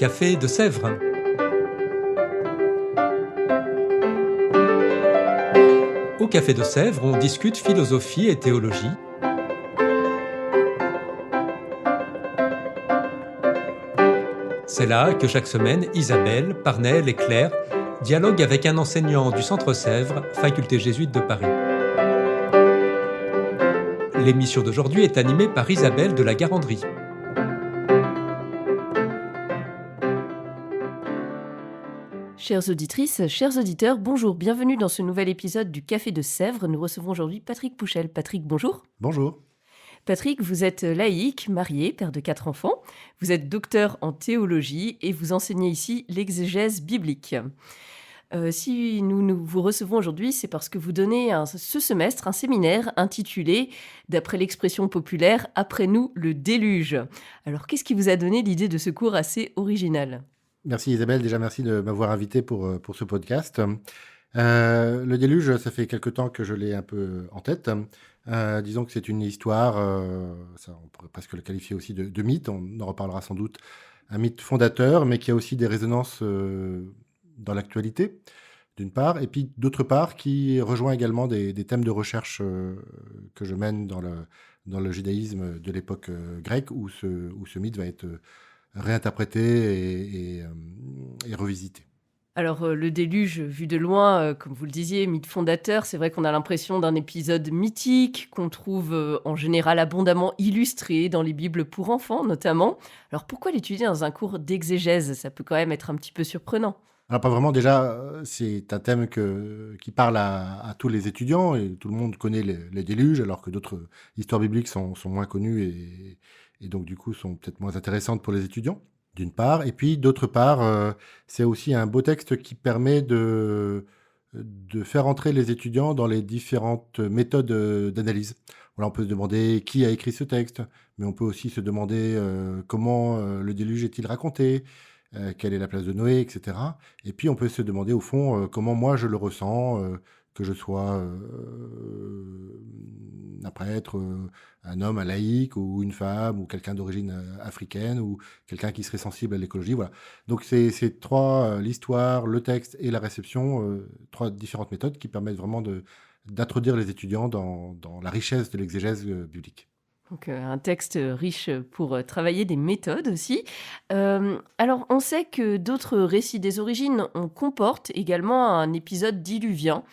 Café de Sèvres. Au Café de Sèvres, on discute philosophie et théologie. C'est là que chaque semaine, Isabelle, Parnell et Claire dialoguent avec un enseignant du Centre Sèvres, faculté jésuite de Paris. L'émission d'aujourd'hui est animée par Isabelle de la Garandrie. Chères auditrices, chers auditeurs, bonjour, bienvenue dans ce nouvel épisode du Café de Sèvres. Nous recevons aujourd'hui Patrick Pouchel. Patrick, bonjour. Bonjour. Patrick, vous êtes laïc, marié, père de 4 enfants. Vous êtes docteur en théologie et vous enseignez ici l'exégèse biblique. Si nous vous recevons aujourd'hui, c'est parce que vous donnez ce semestre un séminaire intitulé, d'après l'expression populaire, « Après nous, le déluge ». Alors, qu'est-ce qui vous a donné l'idée de ce cours assez original ? Merci Isabelle, déjà merci de m'avoir invité pour ce podcast. Le déluge, ça fait quelque temps que je l'ai un peu en tête. Disons que c'est une histoire, ça, on pourrait presque le qualifier aussi de mythe, on en reparlera sans doute, un mythe fondateur, mais qui a aussi des résonances dans l'actualité, d'une part, et puis d'autre part, qui rejoint également des thèmes de recherche que je mène dans le judaïsme de l'époque grecque, où ce mythe va être réinterprété et revisité. Alors, le déluge, vu de loin, comme vous le disiez, mythe fondateur, c'est vrai qu'on a l'impression d'un épisode mythique qu'on trouve en général abondamment illustré dans les Bibles pour enfants, notamment. Alors, pourquoi l'étudier dans un cours d'exégèse ? Ça peut quand même être un petit peu surprenant. Alors, pas vraiment. Déjà, c'est un thème qui parle à tous les étudiants, et tout le monde connaît les déluges, alors que d'autres histoires bibliques sont moins connues et donc, du coup, sont peut-être moins intéressantes pour les étudiants, d'une part. Et puis, d'autre part, c'est aussi un beau texte qui permet de faire entrer les étudiants dans les différentes méthodes d'analyse. Voilà, on peut se demander qui a écrit ce texte, mais on peut aussi se demander comment le déluge est-il raconté, quelle est la place de Noé, etc. Et puis, on peut se demander, au fond, comment moi je le ressens, que je sois un prêtre, un homme, un laïc, ou une femme, ou quelqu'un d'origine africaine, ou quelqu'un qui serait sensible à l'écologie. Voilà. Donc, c'est trois, l'histoire, le texte et la réception, trois différentes méthodes qui permettent vraiment d'introduire les étudiants dans la richesse de l'exégèse biblique. Donc, un texte riche pour travailler des méthodes aussi. Alors, on sait que d'autres récits des origines comportent également un épisode diluvien.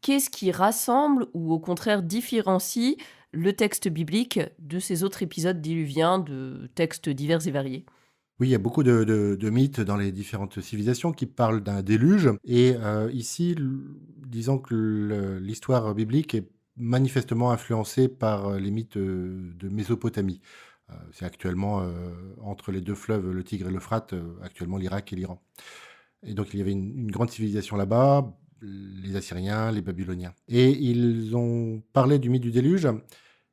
Qu'est-ce qui rassemble ou au contraire différencie le texte biblique de ces autres épisodes diluviens de textes divers et variés ? Oui, il y a beaucoup de mythes dans les différentes civilisations qui parlent d'un déluge. Et ici, disons que l'histoire biblique est manifestement influencée par les mythes de Mésopotamie. C'est actuellement entre les deux fleuves, le Tigre et l'Euphrate, actuellement l'Irak et l'Iran. Et donc, il y avait une grande civilisation là-bas, les Assyriens, les Babyloniens. Et ils ont parlé du mythe du déluge.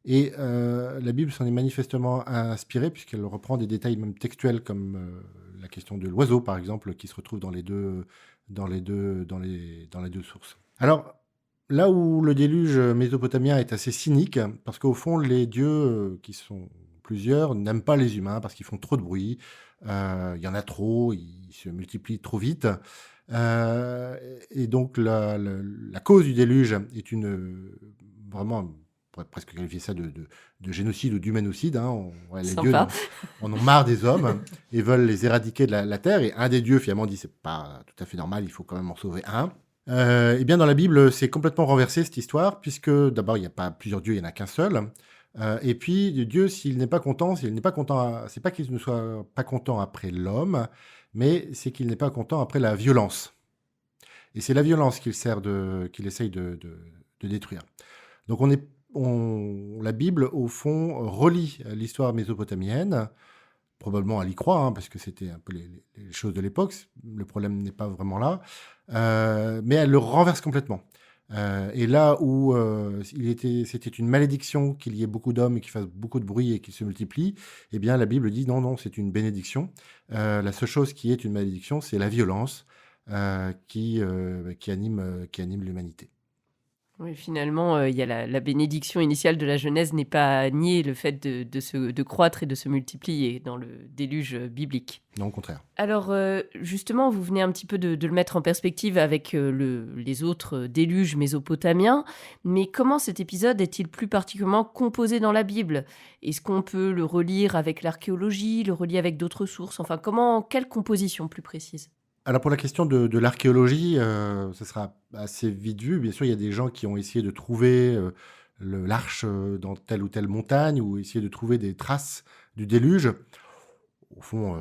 Et la Bible s'en est manifestement inspirée, puisqu'elle reprend des détails même textuels, comme la question de l'oiseau, par exemple, qui se retrouve dans les deux sources. Alors, là où le déluge mésopotamien est assez cynique, parce qu'au fond, les dieux, qui sont plusieurs, n'aiment pas les humains, parce qu'ils font trop de bruit, il y en a trop, ils se multiplient trop vite. Et donc, la cause du déluge est vraiment, on pourrait presque qualifier ça de génocide ou d'humanocide. Hein. Les dieux en ont marre des hommes et veulent les éradiquer de la terre. Et un des dieux, finalement, dit c'est pas tout à fait normal, il faut quand même en sauver un. Et bien, dans la Bible, c'est complètement renversé cette histoire, puisque d'abord, il n'y a pas plusieurs dieux, il n'y en a qu'un seul. Et puis, Dieu, s'il n'est pas content, c'est pas qu'il ne soit pas content après l'homme, mais c'est qu'il n'est pas content après la violence. Et c'est la violence qu'il essaye de détruire. Donc, la Bible, au fond, relie l'histoire mésopotamienne. Probablement, elle y croit, hein, parce que c'était un peu les choses de l'époque. Le problème n'est pas vraiment là. Mais elle le renverse complètement. Et là où c'était une malédiction qu'il y ait beaucoup d'hommes et qu'ils fassent beaucoup de bruit et qu'ils se multiplient, eh bien, la Bible dit non, c'est une bénédiction. La seule chose qui est une malédiction, c'est la violence qui anime l'humanité. Oui, finalement, il y a la bénédiction initiale de la Genèse n'est pas nier le fait de croître et de se multiplier dans le déluge biblique. Non, au contraire. Alors, justement, vous venez un petit peu de le mettre en perspective avec les autres déluges mésopotamiens, mais comment cet épisode est-il plus particulièrement composé dans la Bible? Est-ce qu'on peut le relire avec l'archéologie, le relier avec d'autres sources? Enfin, quelle composition plus précise? Alors pour la question de l'archéologie, ça sera assez vite vu. Bien sûr, il y a des gens qui ont essayé de trouver l'arche dans telle ou telle montagne ou essayer de trouver des traces du déluge. Au fond,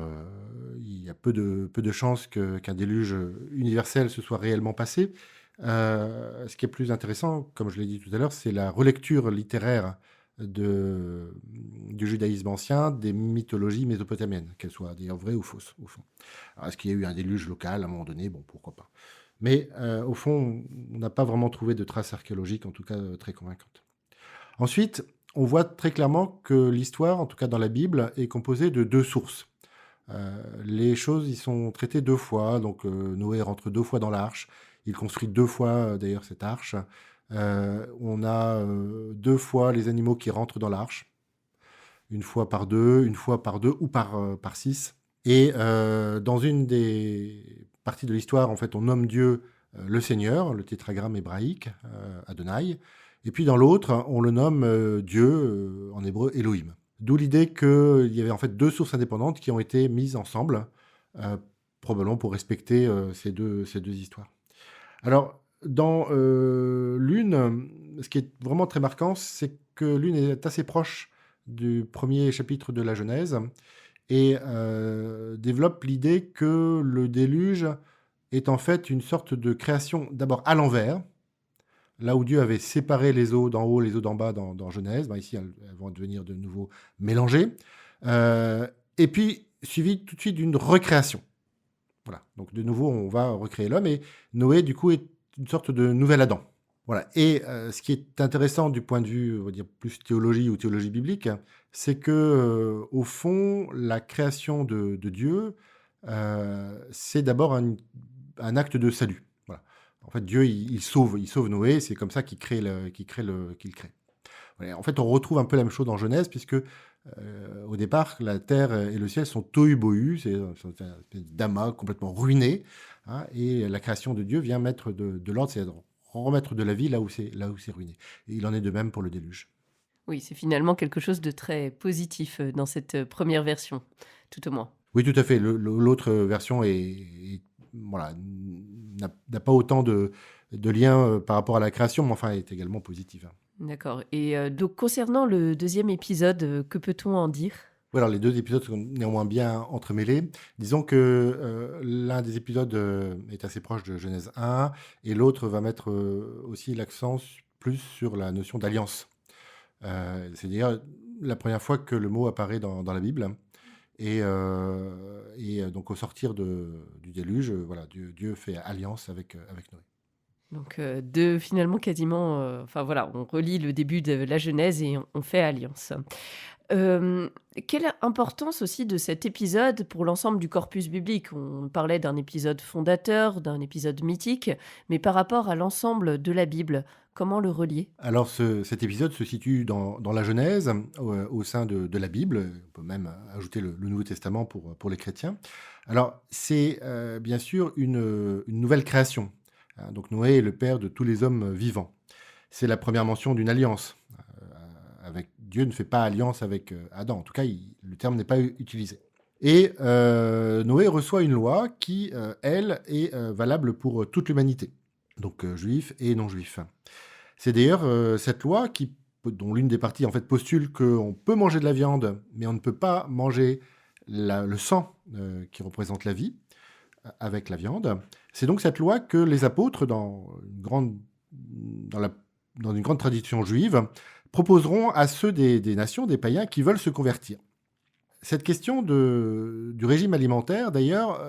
il y a peu de chances qu'un déluge universel se soit réellement passé. Ce qui est plus intéressant, comme je l'ai dit tout à l'heure, c'est la relecture littéraire du judaïsme ancien, des mythologies mésopotamiennes, qu'elles soient d'ailleurs vraies ou fausses, au fond. Alors, est-ce qu'il y a eu un déluge local à un moment donné? Bon, pourquoi pas. Mais au fond, on n'a pas vraiment trouvé de traces archéologiques, en tout cas très convaincantes. Ensuite, on voit très clairement que l'histoire, en tout cas dans la Bible, est composée de deux sources. Les choses y sont traitées deux fois, donc Noé rentre deux fois dans l'arche, il construit deux fois d'ailleurs cette arche. On a deux fois les animaux qui rentrent dans l'arche, une fois par deux ou par six. Et dans une des parties de l'histoire, en fait, on nomme Dieu le Seigneur, le tétragramme hébraïque, Adonai. Et puis dans l'autre, on le nomme Dieu, en hébreu Elohim. D'où l'idée qu'il y avait en fait deux sources indépendantes qui ont été mises ensemble, probablement pour respecter ces deux histoires. Alors, dans l'une, ce qui est vraiment très marquant, c'est que l'une est assez proche du premier chapitre de la Genèse et développe l'idée que le déluge est en fait une sorte de création d'abord à l'envers, là où Dieu avait séparé les eaux d'en haut, les eaux d'en bas dans Genèse. Ben ici, elles vont devenir de nouveau mélangées. Et puis, suivi tout de suite d'une recréation. Voilà. Donc, de nouveau, on va recréer l'homme. Et Noé, du coup, est une sorte de nouvel Adam. Voilà. Et ce qui est intéressant du point de vue, on va dire, plus théologie ou théologie biblique, c'est que, au fond, la création de Dieu, c'est d'abord un acte de salut. Voilà. En fait, Dieu, il sauve Noé. C'est comme ça qu'il crée. Voilà. En fait, on retrouve un peu la même chose dans Genèse, puisque au départ, la terre et le ciel sont tohu-bohu, c'est un d'amas complètement ruiné, hein, et la création de Dieu vient mettre de l'ordre, c'est remettre de la vie là où c'est ruiné. Et il en est de même pour le déluge. Oui, c'est finalement quelque chose de très positif dans cette première version, tout au moins. Oui, tout à fait. L'autre version voilà, n'a pas autant de liens par rapport à la création, mais enfin est également positive. D'accord. Et donc, concernant le deuxième épisode, que peut-on en dire? Oui, alors les deux épisodes sont néanmoins bien entremêlés. Disons que l'un des épisodes est assez proche de Genèse 1 et l'autre va mettre aussi l'accent plus sur la notion d'alliance. C'est d'ailleurs la première fois que le mot apparaît dans la Bible. Et donc au sortir du déluge, voilà, Dieu fait alliance avec Noé. Donc, finalement, quasiment, enfin voilà, on relit le début de la Genèse et on fait alliance. Quelle importance aussi de cet épisode pour l'ensemble du corpus biblique? On parlait d'un épisode fondateur, d'un épisode mythique, mais par rapport à l'ensemble de la Bible, comment le relier? Alors cet épisode se situe dans la Genèse, au sein de la Bible. On peut même ajouter le Nouveau Testament pour les chrétiens. Alors c'est bien sûr une nouvelle création. Hein. Donc Noé est le père de tous les hommes vivants. C'est la première mention d'une alliance. Avec Dieu ne fait pas alliance avec Adam. En tout cas, le terme n'est pas utilisé. Et Noé reçoit une loi qui, elle, est valable pour toute l'humanité. Donc juifs et non-juifs. C'est d'ailleurs cette loi dont l'une des parties en fait postule qu'on peut manger de la viande, mais on ne peut pas manger le sang qui représente la vie avec la viande. C'est donc cette loi que les apôtres, dans une grande tradition juive, proposeront à ceux des nations, des païens, qui veulent se convertir. Cette question du régime alimentaire, d'ailleurs,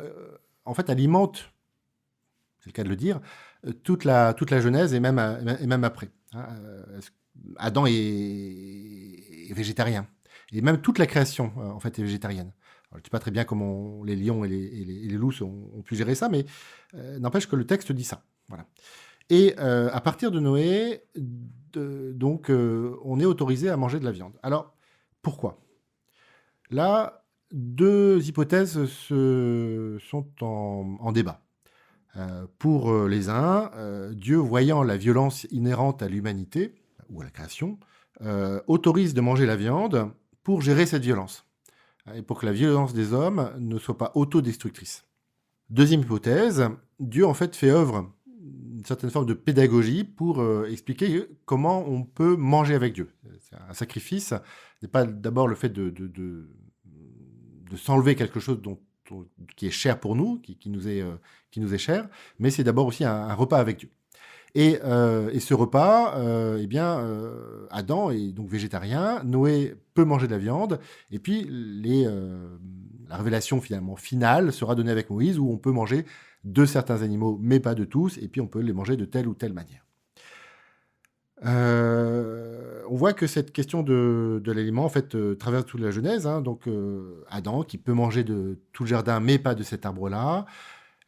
en fait, alimente, c'est le cas de le dire, toute la Genèse et même après. Hein. Adam est végétarien. Et même toute la création, en fait, est végétarienne. Alors, je ne sais pas très bien comment les lions et les loups ont pu gérer ça, mais n'empêche que le texte dit ça. Voilà. Et à partir de Noé, donc, on est autorisé à manger de la viande. Alors, pourquoi? Là, deux hypothèses sont en débat. Pour les uns, Dieu, voyant la violence inhérente à l'humanité ou à la création, autorise de manger la viande pour gérer cette violence et pour que la violence des hommes ne soit pas autodestructrice. Deuxième hypothèse, Dieu en fait fait œuvre une certaine forme de pédagogie pour expliquer comment on peut manger avec Dieu. C'est un sacrifice n'est pas d'abord le fait de s'enlever quelque chose qui est cher pour nous, qui nous est cher, mais c'est d'abord aussi un repas avec Dieu. Et ce repas, eh bien, Adam est donc végétarien, Noé peut manger de la viande, et puis la révélation finalement finale sera donnée avec Moïse, où on peut manger de certains animaux, mais pas de tous, et puis on peut les manger de telle ou telle manière. On voit que cette question de l'aliment, en fait, traverse toute la Genèse. Hein. Donc, Adam, qui peut manger de tout le jardin, mais pas de cet arbre-là.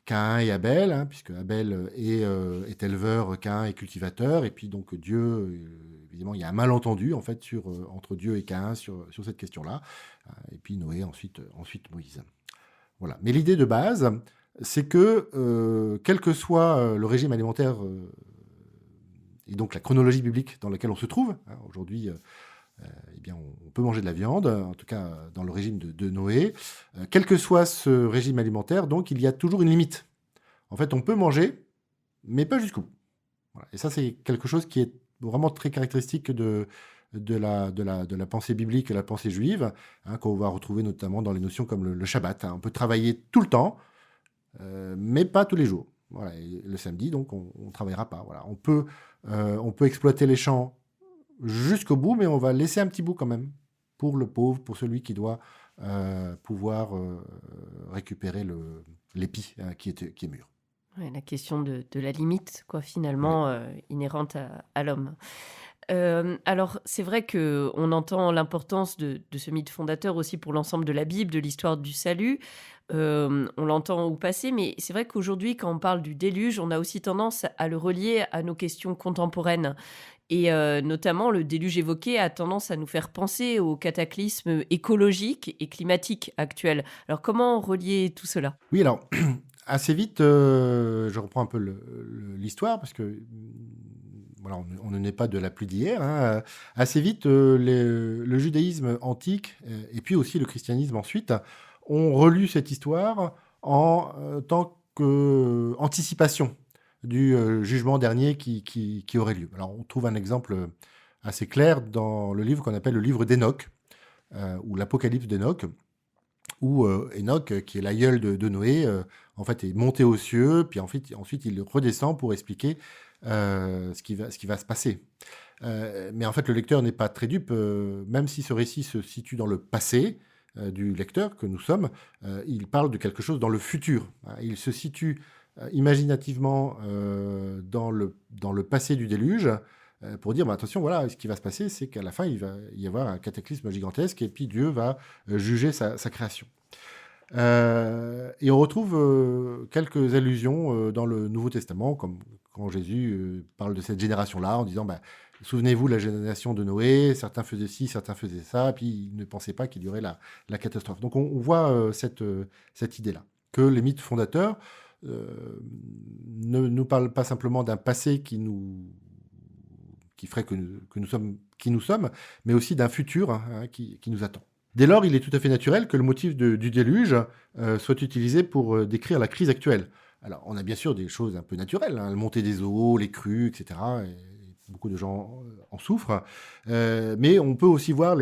Caïn et Abel, hein, puisque Abel est éleveur, Caïn est cultivateur. Et puis, donc, Dieu, évidemment, il y a un malentendu, en fait, entre Dieu et Caïn sur cette question-là. Et puis, Noé, ensuite Moïse. Voilà. Mais l'idée de base, c'est que, quel que soit le régime alimentaire et donc la chronologie biblique dans laquelle on se trouve, hein, aujourd'hui, eh bien, on peut manger de la viande, en tout cas dans le régime de Noé. Quel que soit ce régime alimentaire, donc il y a toujours une limite. En fait, on peut manger, mais pas jusqu'au bout. Voilà. Et ça, c'est quelque chose qui est vraiment très caractéristique de la pensée biblique et la pensée juive, hein, qu'on va retrouver notamment dans les notions comme le Shabbat. Hein. On peut travailler tout le temps, mais pas tous les jours. Voilà. Et le samedi, donc, on ne travaillera pas. Voilà. On peut exploiter les champs jusqu'au bout, mais on va laisser un petit bout quand même pour le pauvre, pour celui qui doit pouvoir récupérer l'épi qui est mûr. Ouais, la question de la limite, quoi, finalement, inhérente à l'homme. Alors, c'est vrai qu'on entend l'importance de ce mythe fondateur aussi pour l'ensemble de la Bible, de l'histoire du salut. On l'entend au passé, mais c'est vrai qu'aujourd'hui, quand on parle du déluge, on a aussi tendance à le relier à nos questions contemporaines. Et notamment, le déluge évoqué a tendance à nous faire penser aux cataclysmes écologiques et climatiques actuels. Alors, comment relier tout cela? Oui, alors, assez vite, je reprends un peu l'histoire, parce que voilà, on ne naît pas de la pluie d'hier. Hein. Assez vite, le judaïsme antique, et puis aussi le christianisme ensuite, ont relu cette histoire en tant qu'anticipation du jugement dernier qui aurait lieu. Alors, on trouve un exemple assez clair dans le livre qu'on appelle le livre d'Enoch, ou l'Apocalypse d'Enoch, où Enoch, qui est l'aïeul de Noé, en fait, est monté aux cieux, puis ensuite il redescend pour expliquer ce qui va se passer. Mais en fait, le lecteur n'est pas très dupe, même si ce récit se situe dans le passé du lecteur que nous sommes, il parle de quelque chose dans le futur. Hein. Il se situe imaginativement dans le passé du déluge, pour dire, attention, voilà, ce qui va se passer, c'est qu'à la fin, il va y avoir un cataclysme gigantesque, et puis Dieu va juger sa création. Et on retrouve quelques allusions dans le Nouveau Testament, comme quand Jésus parle de cette génération-là, en disant, souvenez-vous de la génération de Noé, certains faisaient ci, certains faisaient ça, puis ils ne pensaient pas qu'il y aurait la catastrophe. Donc on voit cette idée-là, que les mythes fondateurs ne nous parlent pas simplement d'un passé qui ferait que nous sommes qui nous sommes, mais aussi d'un futur qui nous attend. Dès lors, il est tout à fait naturel que le motif du déluge soit utilisé pour décrire la crise actuelle. Alors, on a bien sûr des choses un peu naturelles, hein, la montée des eaux, les crues, etc. Et beaucoup de gens en souffrent. Mais on peut aussi voir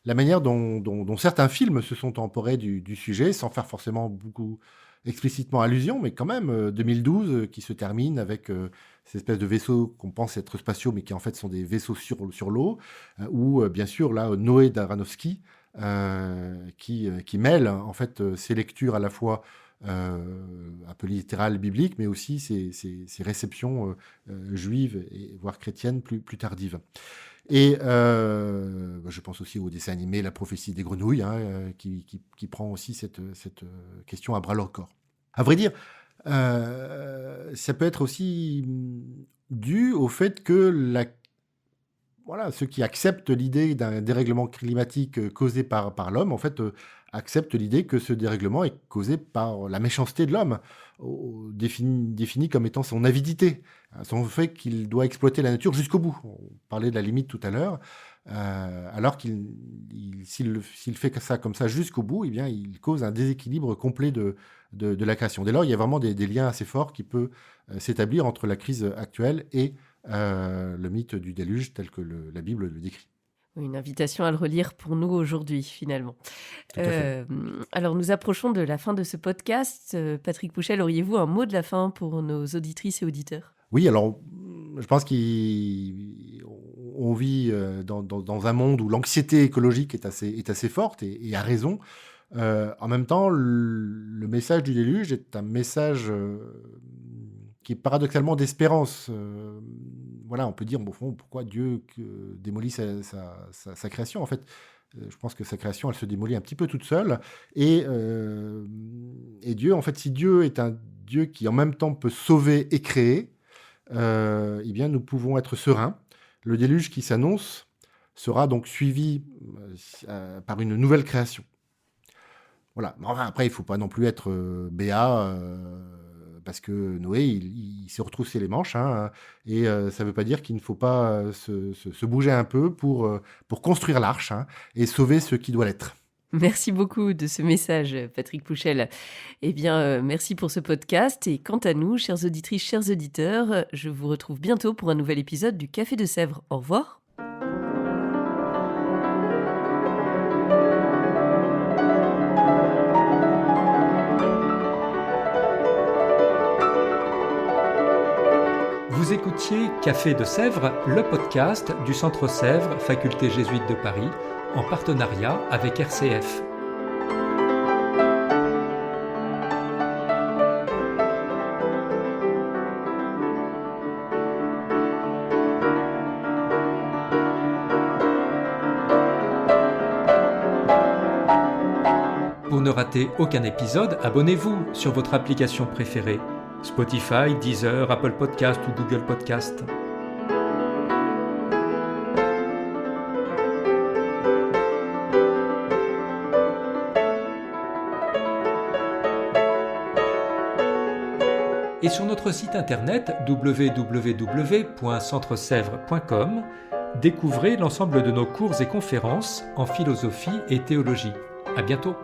la manière dont certains films se sont emparés du sujet, sans faire forcément beaucoup explicitement allusion, mais quand même, 2012, qui se termine avec ces espèces de vaisseaux qu'on pense être spatiaux, mais qui en fait sont des vaisseaux sur l'eau, ou bien sûr, là, Noé d'Aronofsky, qui mêle en fait ses lectures à la fois un peu littérales bibliques, mais aussi ses réceptions juives et voire chrétiennes plus tardives. Et je pense aussi au dessin animé La prophétie des grenouilles, hein, qui prend aussi cette question à bras le corps. À vrai dire, Ça peut être aussi dû au fait que ceux qui acceptent l'idée d'un dérèglement climatique causé par l'homme, en fait, acceptent l'idée que ce dérèglement est causé par la méchanceté de l'homme, défini comme étant son avidité, son fait qu'il doit exploiter la nature jusqu'au bout. On parlait de la limite tout à l'heure, alors s'il fait ça comme ça jusqu'au bout, eh bien, il cause un déséquilibre complet de la création. Dès lors, il y a vraiment des liens assez forts qui peuvent s'établir entre la crise actuelle et le mythe du déluge tel que la Bible le décrit. Une invitation à le relire pour nous aujourd'hui, finalement. Tout à fait. Alors, nous approchons de la fin de ce podcast. Patrick Pouchel, auriez-vous un mot de la fin pour nos auditrices et auditeurs ? Oui, alors, je pense qu'on vit dans un monde où l'anxiété écologique est assez forte et à raison. En même temps, le message du déluge est un message qui est paradoxalement d'espérance. On peut dire, au fond, pourquoi Dieu démolit sa création ? En fait, je pense que sa création, elle se démolit un petit peu toute seule. Et Dieu, en fait, si Dieu est un Dieu qui, en même temps, peut sauver et créer, eh bien, nous pouvons être sereins. Le déluge qui s'annonce sera donc suivi par une nouvelle création. Voilà. Enfin, après, il ne faut pas non plus être béat, parce que Noé, il s'est retroussé les manches, et ça ne veut pas dire qu'il ne faut pas se bouger un peu pour construire l'arche, et sauver ce qui doit l'être. Merci beaucoup de ce message, Patrick Pouchel. Eh bien, merci pour ce podcast. Et quant à nous, chères auditrices, chers auditeurs, je vous retrouve bientôt pour un nouvel épisode du Café de Sèvres. Au revoir. Vous écoutiez Café de Sèvres, le podcast du Centre Sèvres, Faculté jésuite de Paris, en partenariat avec RCF. Pour ne rater aucun épisode, abonnez-vous sur votre application préférée. Spotify, Deezer, Apple Podcast ou Google Podcast. Et sur notre site internet www.centresèvres.com, découvrez l'ensemble de nos cours et conférences en philosophie et théologie. À bientôt.